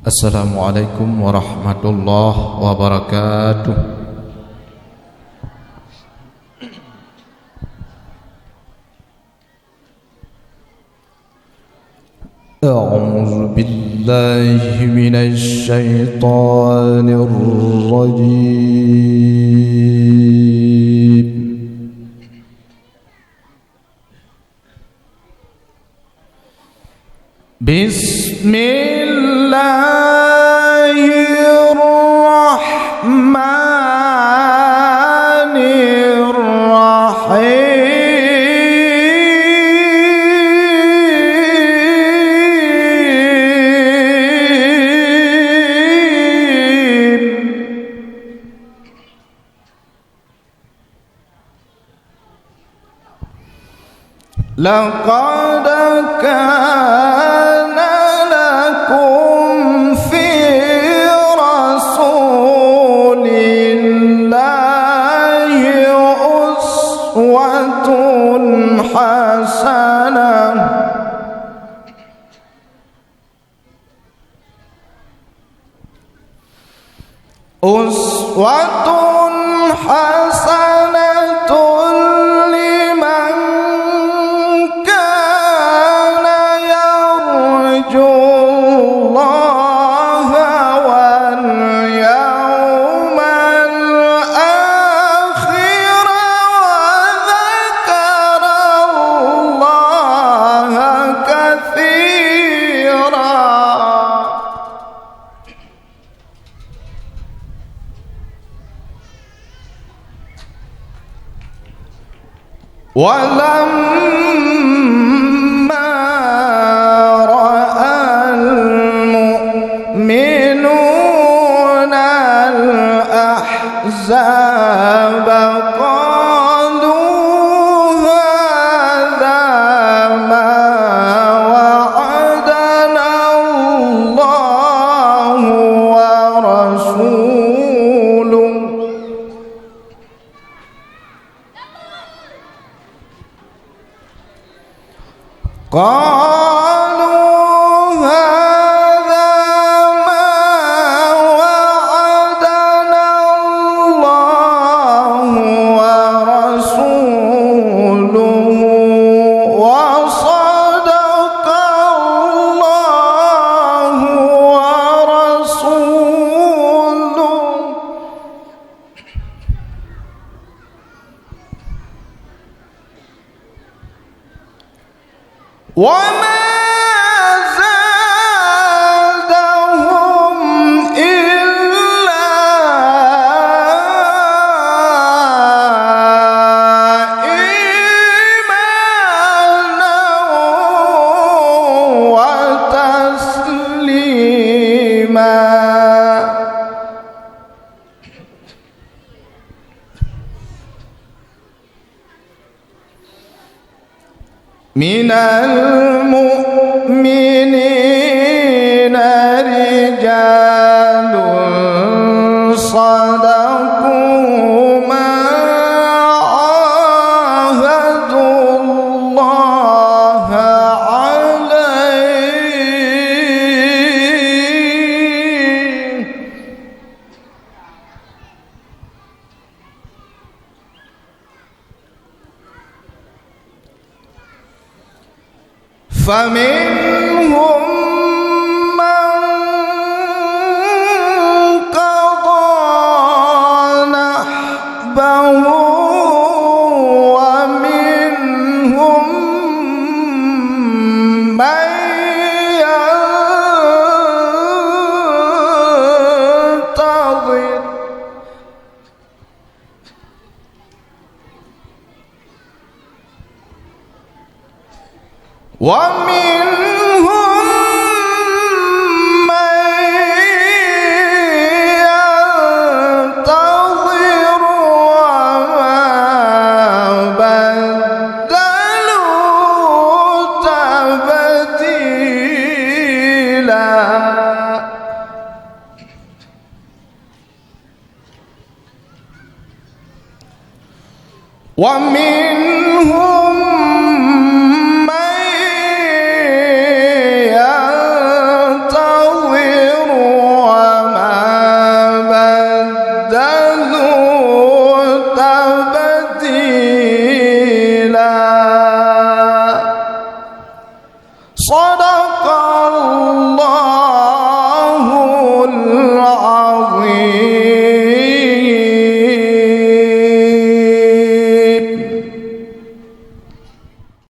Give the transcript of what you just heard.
Assalamualaikum warahmatullahi wabarakatuh. A'udzu billahi minasy syaithanir rajim. لقد كان لكم في رسول الله أسوة حسنة ولما رأى المؤمنون الأحزاب قالوا هذا ما وعدنا الله ورسوله وصدق الله ورسوله وما زادهم إلا إيمانا وتسليما من المؤمنين رجال صدقوا ما عاهدوا الله عليه فمنهم من قضى نحبه ومنهم من ينتظر ومنهم من ينتظر وما بدلوا تبديلا ومنهم من ينتظر صدق